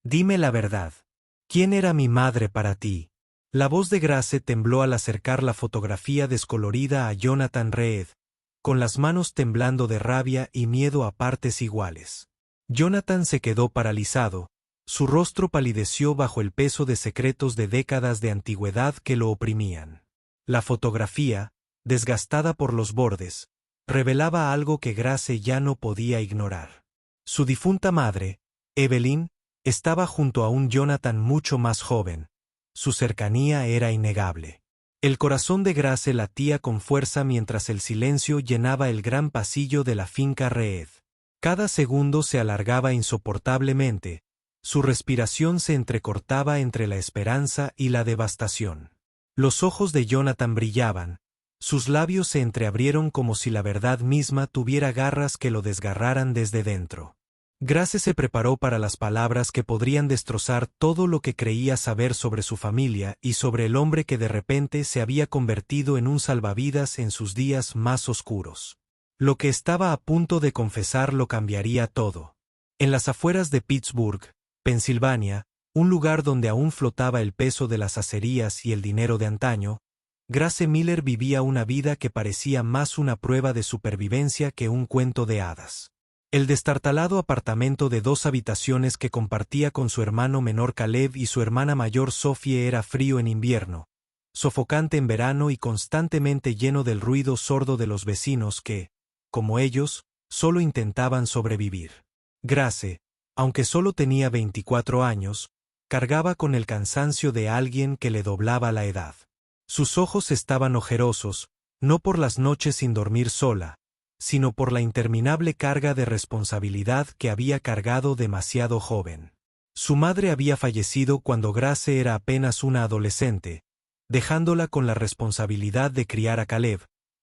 Dime la verdad. ¿Quién era mi madre para ti? La voz de Grace tembló al acercar la fotografía descolorida a Jonathan Reed, con las manos temblando de rabia y miedo a partes iguales. Jonathan se quedó paralizado, su rostro palideció bajo el peso de secretos de décadas de antigüedad que lo oprimían. La fotografía, desgastada por los bordes, revelaba algo que Grace ya no podía ignorar. Su difunta madre, Evelyn, estaba junto a un Jonathan mucho más joven. Su cercanía era innegable. El corazón de Grace latía con fuerza mientras el silencio llenaba el gran pasillo de la finca Reed. Cada segundo se alargaba insoportablemente, su respiración se entrecortaba entre la esperanza y la devastación. Los ojos de Jonathan brillaban, sus labios se entreabrieron como si la verdad misma tuviera garras que lo desgarraran desde dentro. Grace se preparó para las palabras que podrían destrozar todo lo que creía saber sobre su familia y sobre el hombre que de repente se había convertido en un salvavidas en sus días más oscuros. Lo que estaba a punto de confesar lo cambiaría todo. En las afueras de Pittsburgh, Pensilvania, un lugar donde aún flotaba el peso de las acerías y el dinero de antaño, Grace Miller vivía una vida que parecía más una prueba de supervivencia que un cuento de hadas. El destartalado apartamento de 2 habitaciones que compartía con su hermano menor Caleb y su hermana mayor Sophie era frío en invierno, sofocante en verano y constantemente lleno del ruido sordo de los vecinos que, como ellos, solo intentaban sobrevivir. Grace, aunque solo tenía 24 años, cargaba con el cansancio de alguien que le doblaba la edad. Sus ojos estaban ojerosos, no por las noches sin dormir sola, sino por la interminable carga de responsabilidad que había cargado demasiado joven. Su madre había fallecido cuando Grace era apenas una adolescente, dejándola con la responsabilidad de criar a Caleb,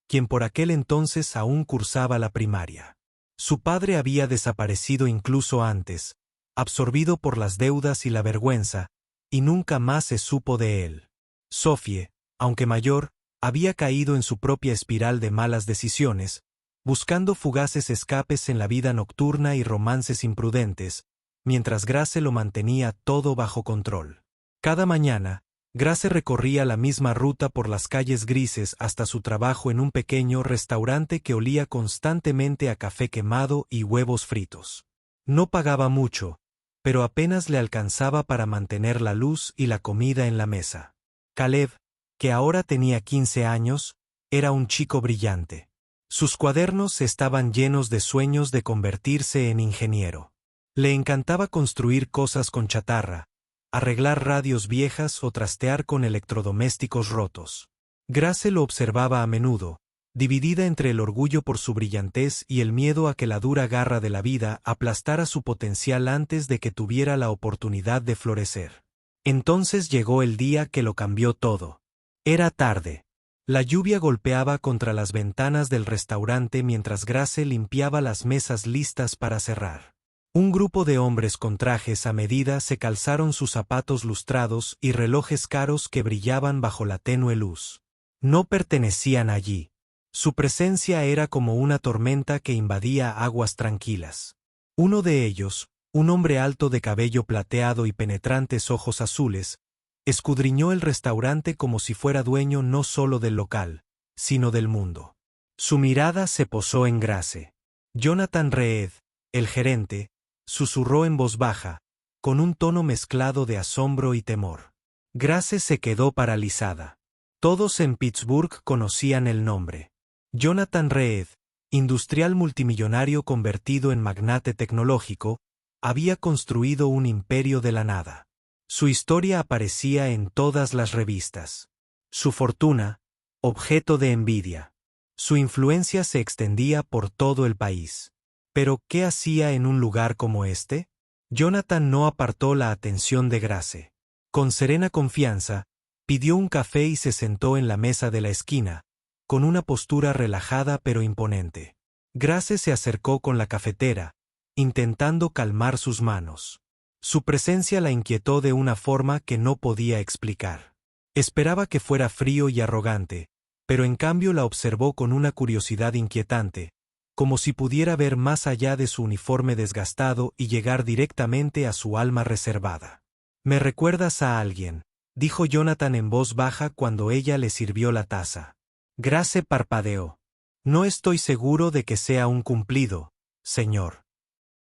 quien por aquel entonces aún cursaba la primaria. Su padre había desaparecido incluso antes, absorbido por las deudas y la vergüenza, y nunca más se supo de él. Sophie, aunque mayor, había caído en su propia espiral de malas decisiones, buscando fugaces escapes en la vida nocturna y romances imprudentes, mientras Grace lo mantenía todo bajo control. Cada mañana, Grace recorría la misma ruta por las calles grises hasta su trabajo en un pequeño restaurante que olía constantemente a café quemado y huevos fritos. No pagaba mucho, pero apenas le alcanzaba para mantener la luz y la comida en la mesa. Caleb, que ahora tenía 15 años, era un chico brillante. Sus cuadernos estaban llenos de sueños de convertirse en ingeniero. Le encantaba construir cosas con chatarra, arreglar radios viejas o trastear con electrodomésticos rotos. Grace lo observaba a menudo, dividida entre el orgullo por su brillantez y el miedo a que la dura garra de la vida aplastara su potencial antes de que tuviera la oportunidad de florecer. Entonces llegó el día que lo cambió todo. Era tarde. La lluvia golpeaba contra las ventanas del restaurante mientras Grace limpiaba las mesas listas para cerrar. Un grupo de hombres con trajes a medida se calzaron sus zapatos lustrados y relojes caros que brillaban bajo la tenue luz. No pertenecían allí. Su presencia era como una tormenta que invadía aguas tranquilas. Uno de ellos, un hombre alto de cabello plateado y penetrantes ojos azules, escudriñó el restaurante como si fuera dueño no solo del local, sino del mundo. Su mirada se posó en Grace. Jonathan Reed, el gerente, susurró en voz baja, con un tono mezclado de asombro y temor. Grace se quedó paralizada. Todos en Pittsburgh conocían el nombre. Jonathan Reed, industrial multimillonario convertido en magnate tecnológico, había construido un imperio de la nada. Su historia aparecía en todas las revistas. Su fortuna, objeto de envidia. Su influencia se extendía por todo el país. ¿Pero qué hacía en un lugar como este? Jonathan no apartó la atención de Grace. Con serena confianza, pidió un café y se sentó en la mesa de la esquina, con una postura relajada pero imponente. Grace se acercó con la cafetera, intentando calmar sus manos. Su presencia la inquietó de una forma que no podía explicar. Esperaba que fuera frío y arrogante, pero en cambio la observó con una curiosidad inquietante, como si pudiera ver más allá de su uniforme desgastado y llegar directamente a su alma reservada. «Me recuerdas a alguien», dijo Jonathan en voz baja cuando ella le sirvió la taza. Grace parpadeó. «No estoy seguro de que sea un cumplido, señor».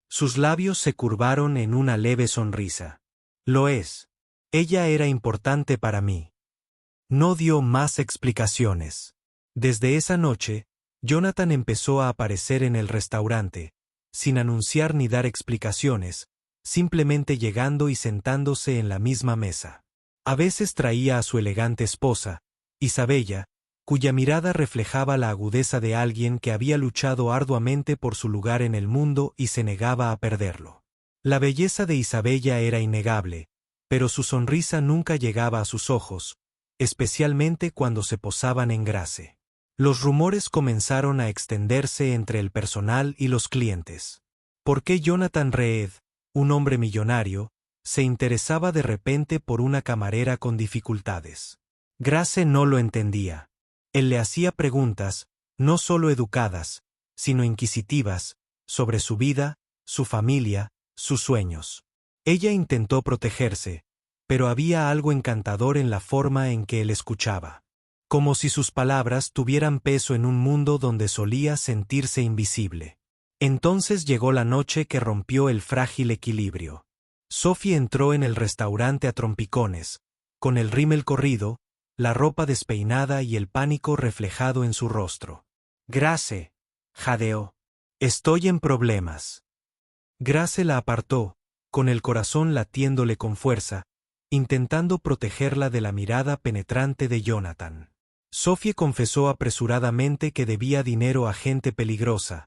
Sus labios se curvaron en una leve sonrisa. «Lo es. Ella era importante para mí». No dio más explicaciones. Desde esa noche, Jonathan empezó a aparecer en el restaurante, sin anunciar ni dar explicaciones, simplemente llegando y sentándose en la misma mesa. A veces traía a su elegante esposa, Isabella, cuya mirada reflejaba la agudeza de alguien que había luchado arduamente por su lugar en el mundo y se negaba a perderlo. La belleza de Isabella era innegable, pero su sonrisa nunca llegaba a sus ojos, especialmente cuando se posaban en Grace. Los rumores comenzaron a extenderse entre el personal y los clientes. ¿Por qué Jonathan Reed, un hombre millonario, se interesaba de repente por una camarera con dificultades? Grace no lo entendía. Él le hacía preguntas, no solo educadas, sino inquisitivas, sobre su vida, su familia, sus sueños. Ella intentó protegerse, pero había algo encantador en la forma en que él escuchaba. Como si sus palabras tuvieran peso en un mundo donde solía sentirse invisible. Entonces llegó la noche que rompió el frágil equilibrio. Sophie entró en el restaurante a trompicones, con el rímel corrido, la ropa despeinada y el pánico reflejado en su rostro. «Grace», jadeó. «Estoy en problemas». Grace la apartó, con el corazón latiéndole con fuerza, intentando protegerla de la mirada penetrante de Jonathan. Sophie confesó apresuradamente que debía dinero a gente peligrosa,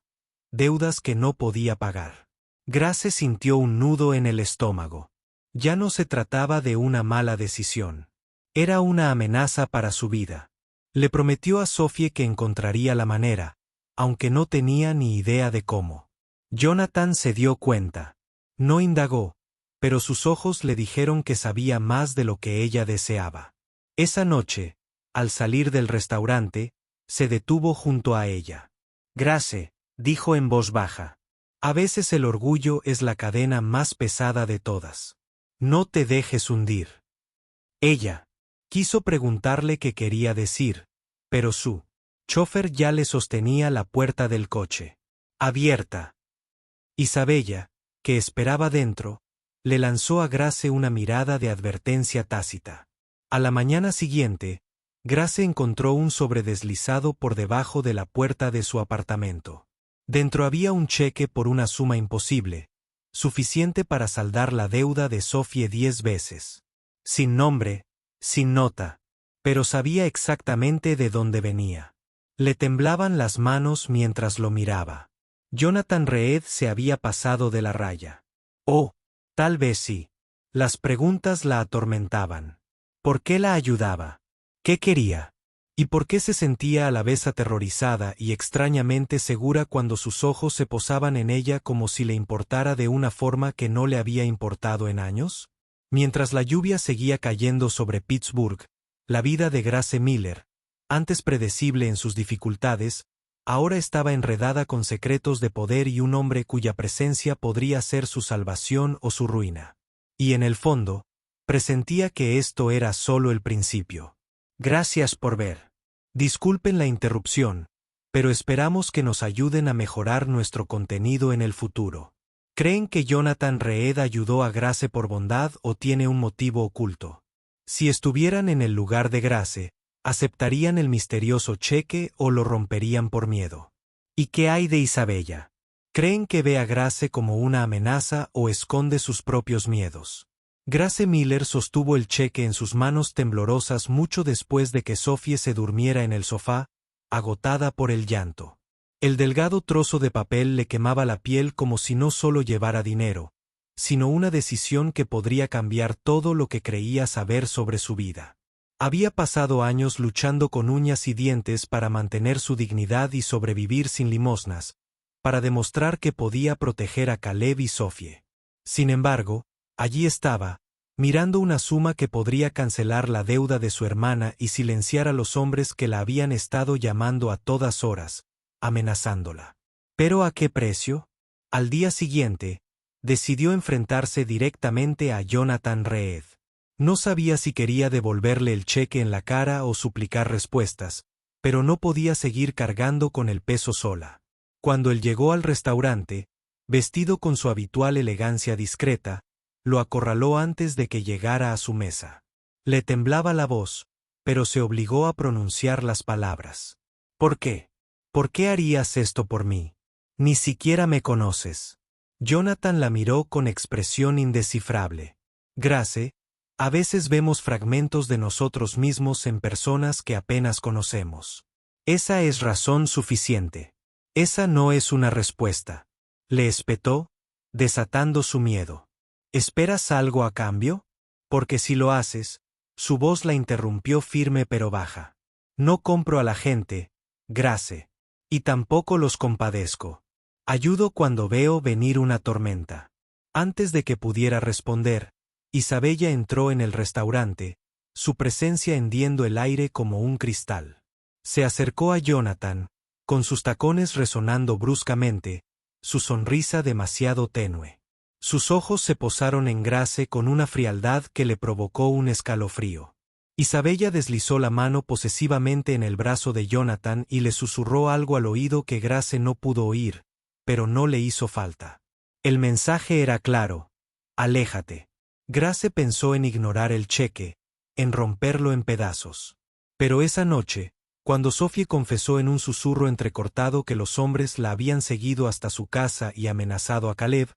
deudas que no podía pagar. Grace sintió un nudo en el estómago. Ya no se trataba de una mala decisión. Era una amenaza para su vida. Le prometió a Sophie que encontraría la manera, aunque no tenía ni idea de cómo. Jonathan se dio cuenta. No indagó, pero sus ojos le dijeron que sabía más de lo que ella deseaba. Esa noche, al salir del restaurante, se detuvo junto a ella. «Grace», dijo en voz baja. «A veces el orgullo es la cadena más pesada de todas. No te dejes hundir». Ella quiso preguntarle qué quería decir, pero su chofer ya le sostenía la puerta del coche, abierta. Isabella, que esperaba dentro, le lanzó a Grace una mirada de advertencia tácita. A la mañana siguiente, Grace encontró un sobre deslizado por debajo de la puerta de su apartamento. Dentro había un cheque por una suma imposible, suficiente para saldar la deuda de Sophie 10 veces. Sin nombre, sin nota, pero sabía exactamente de dónde venía. Le temblaban las manos mientras lo miraba. Jonathan Reed se había pasado de la raya. Oh, tal vez sí. Las preguntas la atormentaban. ¿Por qué la ayudaba? ¿Qué quería? ¿Y por qué se sentía a la vez aterrorizada y extrañamente segura cuando sus ojos se posaban en ella como si le importara de una forma que no le había importado en años? Mientras la lluvia seguía cayendo sobre Pittsburgh, la vida de Grace Miller, antes predecible en sus dificultades, ahora estaba enredada con secretos de poder y un hombre cuya presencia podría ser su salvación o su ruina. Y en el fondo, presentía que esto era solo el principio. Gracias por ver. Disculpen la interrupción, pero esperamos que nos ayuden a mejorar nuestro contenido en el futuro. ¿Creen que Jonathan Reed ayudó a Grace por bondad o tiene un motivo oculto? Si estuvieran en el lugar de Grace, ¿aceptarían el misterioso cheque o lo romperían por miedo? ¿Y qué hay de Isabella? ¿Creen que ve a Grace como una amenaza o esconde sus propios miedos? Grace Miller sostuvo el cheque en sus manos temblorosas mucho después de que Sophie se durmiera en el sofá, agotada por el llanto. El delgado trozo de papel le quemaba la piel como si no solo llevara dinero, sino una decisión que podría cambiar todo lo que creía saber sobre su vida. Había pasado años luchando con uñas y dientes para mantener su dignidad y sobrevivir sin limosnas, para demostrar que podía proteger a Caleb y Sophie. Sin embargo, allí estaba, mirando una suma que podría cancelar la deuda de su hermana y silenciar a los hombres que la habían estado llamando a todas horas, amenazándola. ¿Pero a qué precio? Al día siguiente, decidió enfrentarse directamente a Jonathan Reed. No sabía si quería devolverle el cheque en la cara o suplicar respuestas, pero no podía seguir cargando con el peso sola. Cuando él llegó al restaurante, vestido con su habitual elegancia discreta, lo acorraló antes de que llegara a su mesa. Le temblaba la voz, pero se obligó a pronunciar las palabras. ¿Por qué? ¿Por qué harías esto por mí? Ni siquiera me conoces. Jonathan la miró con expresión indescifrable. Grace, a veces vemos fragmentos de nosotros mismos en personas que apenas conocemos. Esa es razón suficiente. Esa no es una respuesta. Le espetó, desatando su miedo. ¿Esperas algo a cambio? Porque si lo haces, su voz la interrumpió firme pero baja. No compro a la gente, Grace. Y tampoco los compadezco. Ayudo cuando veo venir una tormenta. Antes de que pudiera responder, Isabella entró en el restaurante, su presencia hendiendo el aire como un cristal. Se acercó a Jonathan, con sus tacones resonando bruscamente, su sonrisa demasiado tenue. Sus ojos se posaron en Grace con una frialdad que le provocó un escalofrío. Isabella deslizó la mano posesivamente en el brazo de Jonathan y le susurró algo al oído que Grace no pudo oír, pero no le hizo falta. El mensaje era claro: aléjate. Grace pensó en ignorar el cheque, en romperlo en pedazos. Pero esa noche, cuando Sophie confesó en un susurro entrecortado que los hombres la habían seguido hasta su casa y amenazado a Caleb,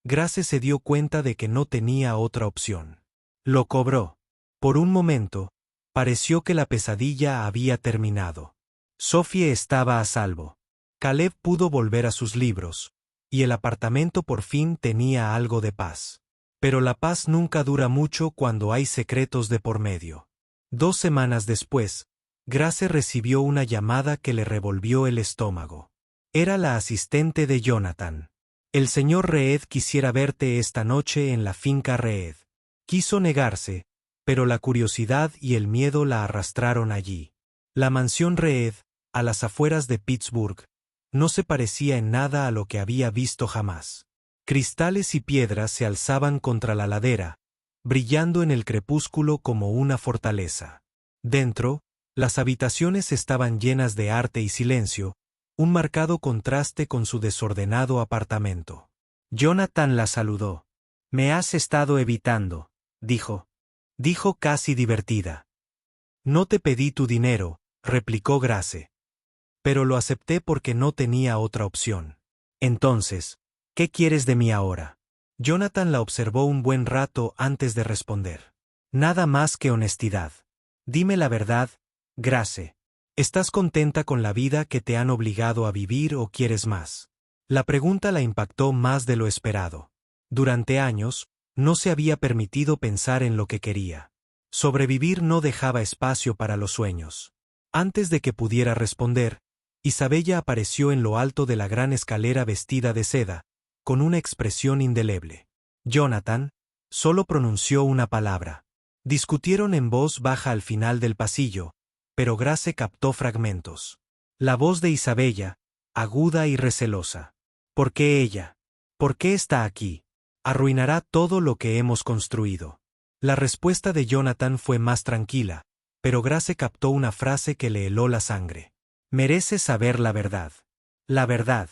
Grace se dio cuenta de que no tenía otra opción. Lo cobró. Por un momento, pareció que la pesadilla había terminado. Sophie estaba a salvo. Caleb pudo volver a sus libros, y el apartamento por fin tenía algo de paz. Pero la paz nunca dura mucho cuando hay secretos de por medio. 2 semanas después, Grace recibió una llamada que le revolvió el estómago. Era la asistente de Jonathan. El señor Reed quisiera verte esta noche en la finca Reed. Quiso negarse, pero la curiosidad y el miedo la arrastraron allí. La mansión Reed, a las afueras de Pittsburgh, no se parecía en nada a lo que había visto jamás. Cristales y piedras se alzaban contra la ladera, brillando en el crepúsculo como una fortaleza. Dentro, las habitaciones estaban llenas de arte y silencio, un marcado contraste con su desordenado apartamento. Jonathan la saludó. «Me has estado evitando», dijo. Dijo casi divertida. «No te pedí tu dinero», replicó Grace. «Pero lo acepté porque no tenía otra opción». «Entonces, ¿qué quieres de mí ahora?» Jonathan la observó un buen rato antes de responder. «Nada más que honestidad. Dime la verdad, Grace. ¿Estás contenta con la vida que te han obligado a vivir o quieres más?» La pregunta la impactó más de lo esperado. Durante años, no se había permitido pensar en lo que quería. Sobrevivir no dejaba espacio para los sueños. Antes de que pudiera responder, Isabella apareció en lo alto de la gran escalera vestida de seda, con una expresión indeleble. Jonathan solo pronunció una palabra. Discutieron en voz baja al final del pasillo, pero Grace captó fragmentos. La voz de Isabella, aguda y recelosa. ¿Por qué ella? ¿Por qué está aquí? Arruinará todo lo que hemos construido. La respuesta de Jonathan fue más tranquila, pero Grace captó una frase que le heló la sangre. Mereces saber la verdad. La verdad.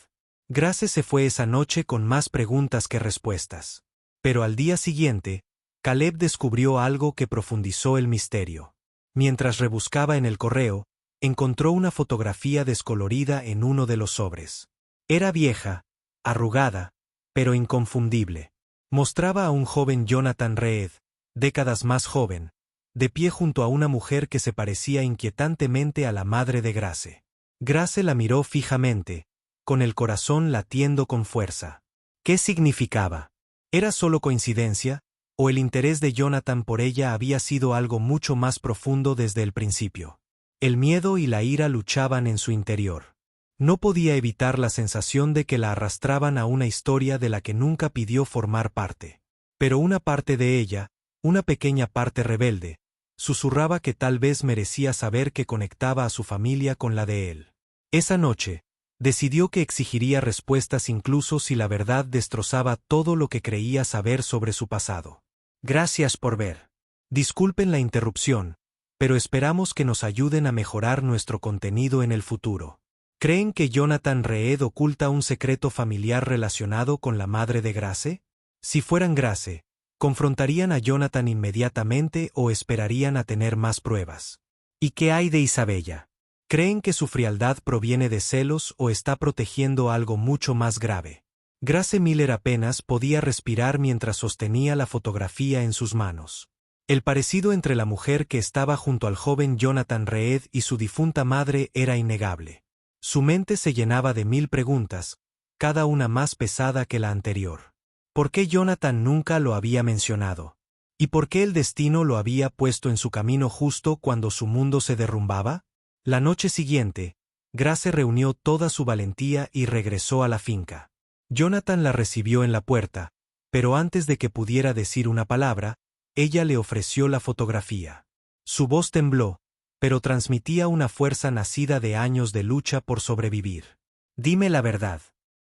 Grace se fue esa noche con más preguntas que respuestas. Pero al día siguiente, Caleb descubrió algo que profundizó el misterio. Mientras rebuscaba en el correo, encontró una fotografía descolorida en uno de los sobres. Era vieja, arrugada, pero inconfundible. Mostraba a un joven Jonathan Reed, décadas más joven, de pie junto a una mujer que se parecía inquietantemente a la madre de Grace. Grace la miró fijamente, con el corazón latiendo con fuerza. ¿Qué significaba? ¿Era solo coincidencia, o el interés de Jonathan por ella había sido algo mucho más profundo desde el principio? El miedo y la ira luchaban en su interior. No podía evitar la sensación de que la arrastraban a una historia de la que nunca pidió formar parte. Pero una parte de ella, una pequeña parte rebelde, susurraba que tal vez merecía saber que conectaba a su familia con la de él. Esa noche, Decidió que exigiría respuestas incluso si la verdad destrozaba todo lo que creía saber sobre su pasado. Gracias por ver. Disculpen la interrupción, pero esperamos que nos ayuden a mejorar nuestro contenido en el futuro. ¿Creen que Jonathan Reed oculta un secreto familiar relacionado con la madre de Grace? Si fueran Grace, ¿confrontarían a Jonathan inmediatamente o esperarían a tener más pruebas? ¿Y qué hay de Isabella? ¿Creen que su frialdad proviene de celos o está protegiendo algo mucho más grave? Grace Miller apenas podía respirar mientras sostenía la fotografía en sus manos. El parecido entre la mujer que estaba junto al joven Jonathan Reed y su difunta madre era innegable. Su mente se llenaba de 1000 preguntas, cada una más pesada que la anterior. ¿Por qué Jonathan nunca lo había mencionado? ¿Y por qué el destino lo había puesto en su camino justo cuando su mundo se derrumbaba? La noche siguiente, Grace reunió toda su valentía y regresó a la finca. Jonathan la recibió en la puerta, pero antes de que pudiera decir una palabra, ella le ofreció la fotografía. Su voz tembló, pero transmitía una fuerza nacida de años de lucha por sobrevivir. Dime la verdad.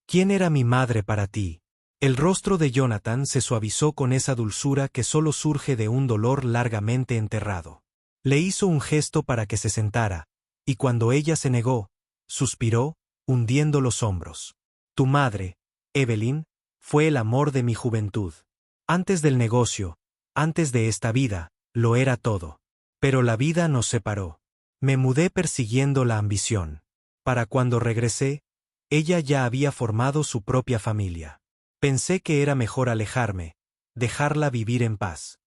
¿Quién era mi madre para ti? El rostro de Jonathan se suavizó con esa dulzura que solo surge de un dolor largamente enterrado. Le hizo un gesto para que se sentara, y cuando ella se negó, suspiró, hundiendo los hombros. Tu madre, Evelyn, fue el amor de mi juventud. Antes del negocio, antes de esta vida, lo era todo. Pero la vida nos separó. Me mudé persiguiendo la ambición. Para cuando regresé, ella ya había formado su propia familia. Pensé que era mejor alejarme, dejarla vivir en paz.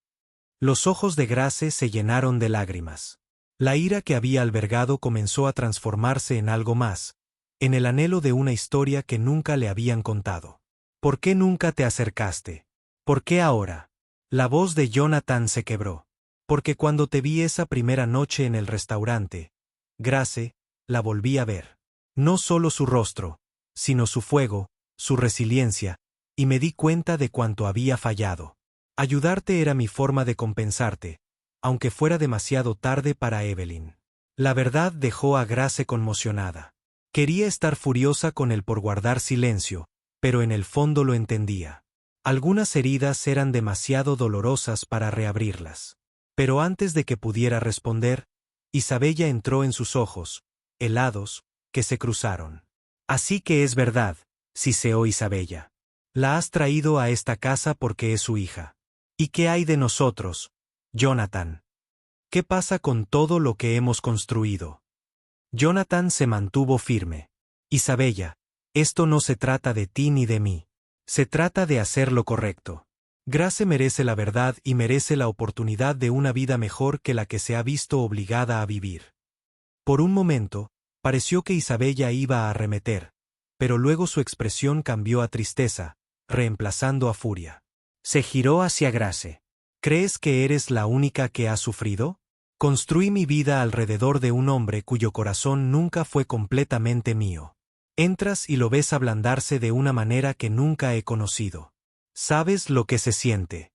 Los ojos de Grace se llenaron de lágrimas. La ira que había albergado comenzó a transformarse en algo más, en el anhelo de una historia que nunca le habían contado. ¿Por qué nunca te acercaste? ¿Por qué ahora? La voz de Jonathan se quebró. Porque cuando te vi esa primera noche en el restaurante, Grace, la volví a ver. No solo su rostro, sino su fuego, su resiliencia, y me di cuenta de cuánto había fallado. Ayudarte era mi forma de compensarte, aunque fuera demasiado tarde para Evelyn. La verdad dejó a Grace conmocionada. Quería estar furiosa con él por guardar silencio, pero en el fondo lo entendía. Algunas heridas eran demasiado dolorosas para reabrirlas. Pero antes de que pudiera responder, Isabella entró en sus ojos, helados, que se cruzaron. Así que es verdad, siseó Isabella. La has traído a esta casa porque es su hija. ¿Y qué hay de nosotros, Jonathan? ¿Qué pasa con todo lo que hemos construido? Jonathan se mantuvo firme. Isabella, esto no se trata de ti ni de mí. Se trata de hacer lo correcto. Grace merece la verdad y merece la oportunidad de una vida mejor que la que se ha visto obligada a vivir. Por un momento, pareció que Isabella iba a arremeter, pero luego su expresión cambió a tristeza, reemplazando a furia. Se giró hacia Grace. ¿Crees que eres la única que ha sufrido? Construí mi vida alrededor de un hombre cuyo corazón nunca fue completamente mío. Entras y lo ves ablandarse de una manera que nunca he conocido. ¿Sabes lo que se siente?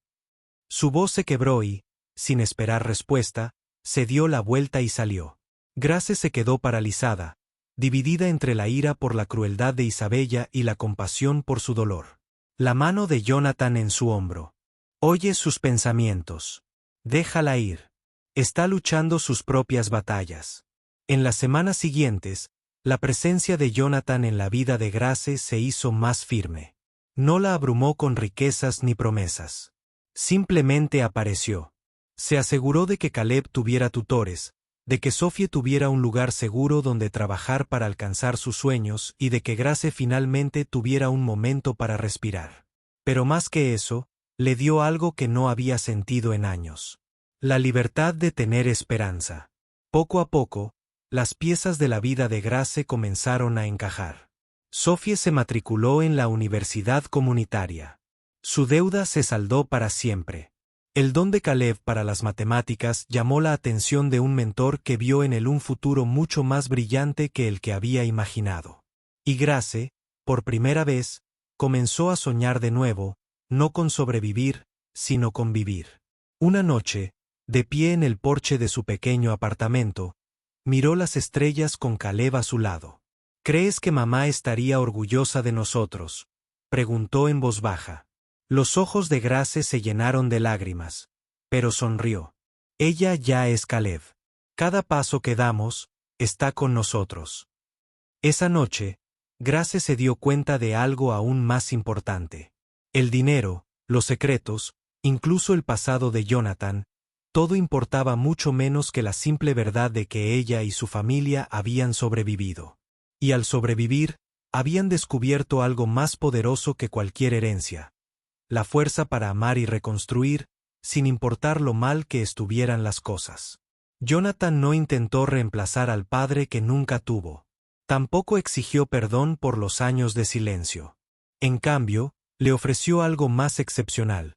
Su voz se quebró y, sin esperar respuesta, se dio la vuelta y salió. Grace se quedó paralizada, dividida entre la ira por la crueldad de Isabella y la compasión por su dolor. La mano de Jonathan en su hombro. Oye sus pensamientos. Déjala ir. Está luchando sus propias batallas. En las semanas siguientes, la presencia de Jonathan en la vida de Grace se hizo más firme. No la abrumó con riquezas ni promesas. Simplemente apareció. Se aseguró de que Caleb tuviera tutores, de que Sophie tuviera un lugar seguro donde trabajar para alcanzar sus sueños y de que Grace finalmente tuviera un momento para respirar. Pero más que eso, le dio algo que no había sentido en años. La libertad de tener esperanza. Poco a poco, las piezas de la vida de Grace comenzaron a encajar. Sophie se matriculó en la universidad comunitaria. Su deuda se saldó para siempre. El don de Caleb para las matemáticas llamó la atención de un mentor que vio en él un futuro mucho más brillante que el que había imaginado. Y Grace, por primera vez, comenzó a soñar de nuevo, no con sobrevivir, sino con vivir. Una noche, de pie en el porche de su pequeño apartamento, miró las estrellas con Caleb a su lado. ¿Crees que mamá estaría orgullosa de nosotros?, preguntó en voz baja. Los ojos de Grace se llenaron de lágrimas, pero sonrió. Ella ya es Caleb. Cada paso que damos, está con nosotros. Esa noche, Grace se dio cuenta de algo aún más importante. El dinero, los secretos, incluso el pasado de Jonathan, todo importaba mucho menos que la simple verdad de que ella y su familia habían sobrevivido. Y al sobrevivir, habían descubierto algo más poderoso que cualquier herencia: la fuerza para amar y reconstruir, sin importar lo mal que estuvieran las cosas. Jonathan no intentó reemplazar al padre que nunca tuvo. Tampoco exigió perdón por los años de silencio. En cambio, le ofreció algo más excepcional: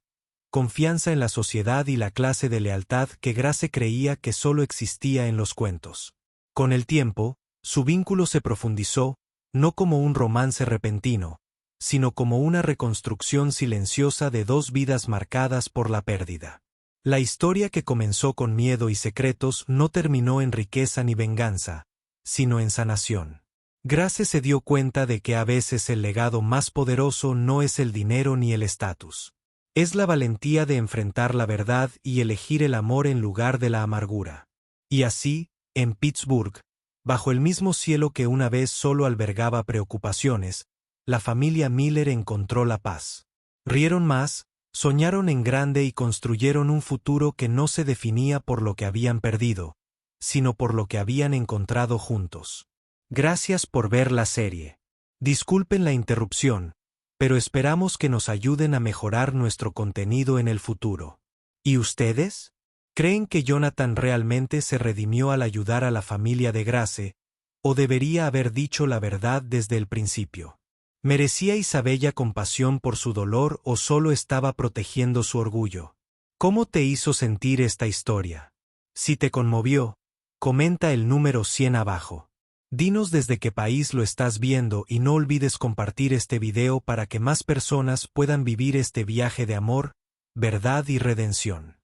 confianza en la sociedad y la clase de lealtad que Grace creía que solo existía en los cuentos. Con el tiempo, su vínculo se profundizó, no como un romance repentino, sino como una reconstrucción silenciosa de dos vidas marcadas por la pérdida. La historia que comenzó con miedo y secretos no terminó en riqueza ni venganza, sino en sanación. Grace se dio cuenta de que a veces el legado más poderoso no es el dinero ni el estatus. Es la valentía de enfrentar la verdad y elegir el amor en lugar de la amargura. Y así, en Pittsburgh, bajo el mismo cielo que una vez solo albergaba preocupaciones, la familia Miller encontró la paz. Rieron más, soñaron en grande y construyeron un futuro que no se definía por lo que habían perdido, sino por lo que habían encontrado juntos. Gracias por ver la serie. Disculpen la interrupción, pero esperamos que nos ayuden a mejorar nuestro contenido en el futuro. ¿Y ustedes? ¿Creen que Jonathan realmente se redimió al ayudar a la familia de Grace, o debería haber dicho la verdad desde el principio? ¿Merecía Isabella compasión por su dolor o solo estaba protegiendo su orgullo? ¿Cómo te hizo sentir esta historia? Si te conmovió, comenta el número 100 abajo. Dinos desde qué país lo estás viendo y no olvides compartir este video para que más personas puedan vivir este viaje de amor, verdad y redención.